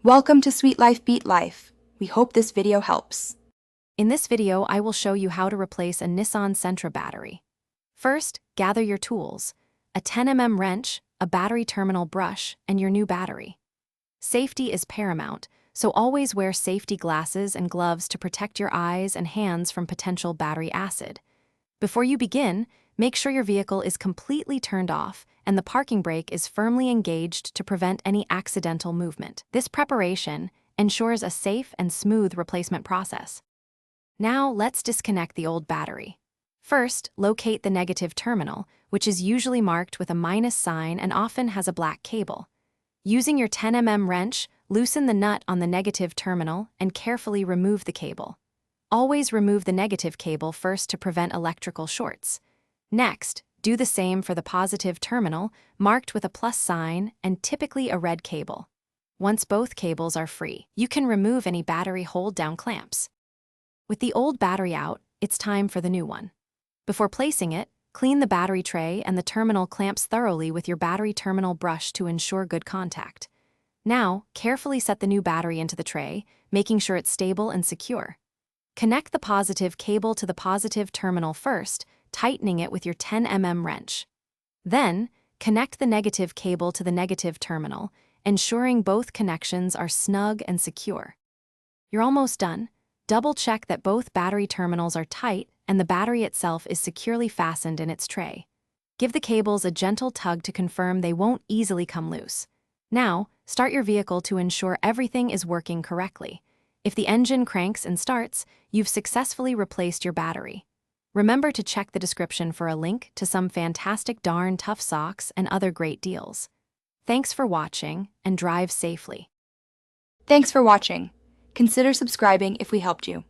Welcome to Sweet Life Beat Life. We hope this video helps. In this video, I will show you how to replace a Nissan Sentra battery. First, gather your tools: a 10 mm wrench, a battery terminal brush, and your new battery. Safety is paramount, so always wear safety glasses and gloves to protect your eyes and hands from potential battery acid. Before you begin, make sure your vehicle is completely turned off and the parking brake is firmly engaged to prevent any accidental movement. This preparation ensures a safe and smooth replacement process. Now, let's disconnect the old battery. First, locate the negative terminal, which is usually marked with a minus sign and often has a black cable. Using your 10 mm wrench, loosen the nut on the negative terminal and carefully remove the cable. Always remove the negative cable first to prevent electrical shorts. Next, do the same for the positive terminal, marked with a plus sign and typically a red cable. Once both cables are free, you can remove any battery hold-down clamps. With the old battery out, it's time for the new one. Before placing it, clean the battery tray and the terminal clamps thoroughly with your battery terminal brush to ensure good contact. Now, carefully set the new battery into the tray, making sure it's stable and secure. Connect the positive cable to the positive terminal first, tightening it with your 10 mm wrench. Then, connect the negative cable to the negative terminal, ensuring both connections are snug and secure. You're almost done. Double-check that both battery terminals are tight and the battery itself is securely fastened in its tray. Give the cables a gentle tug to confirm they won't easily come loose. Now, start your vehicle to ensure everything is working correctly. If the engine cranks and starts, you've successfully replaced your battery. Remember to check the description for a link to some fantastic darn tough socks and other great deals. Thanks for watching, and drive safely. Thanks for watching. Consider subscribing if we helped you.